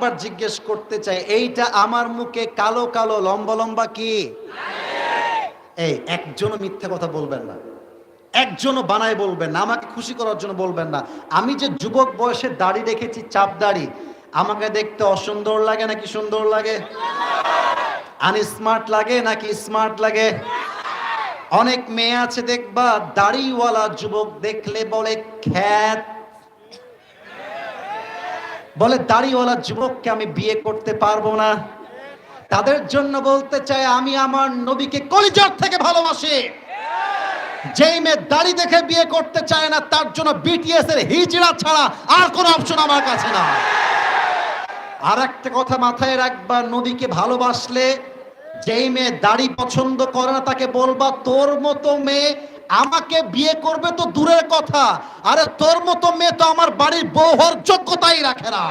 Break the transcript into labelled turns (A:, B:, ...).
A: একবার জিজ্ঞেস করতে চাই, এইটা আমার মুখে কালো কালো লম্বা লম্বা কি? এই একজনও মিথ্যা কথা বলবেন না, একজনও বানায় বলবেন না, আমাকে খুশি করার জন্য বলবেন না। আমি যে যুবক বয়সে দাড়ি রেখেছি, চাপ দাড়ি, আমাকে দেখতে অসুন্দর লাগে নাকি সুন্দর লাগে? আনস্মার্ট লাগে নাকি স্মার্ট লাগে? অনেক মেয়ে আছে দেখবা, দাড়িওয়ালা যুবক দেখলে বলে খ্যাত, বলে দাড়িওয়ালা যুবককে আমি বিয়ে করতে পারবো না। তাদের জন্য বলতে চাই, আমি আমার নবীকে কলিজার থেকে ভালোবাসি। যেই মেয়ে দাড়ি দেখে বিয়ে করতে চায় না, তার জন্য বিটিএস এর হিজড়া ছাড়া আর কোনো অপশন আমার কাছে না। আর একটা কথা মাথায় রাখবা, নবীকে ভালোবাসলে যেই মেয়ে দাড়ি পছন্দ করে না, তাকে বলবা তোর মতো মেয়ে আমাকে বিয়ে করবে তো দূরের কথা, আরে তোর মতো মেয়ে তো আমার বাড়ির বউ হওয়ার যোগ্যতাই রাখে না।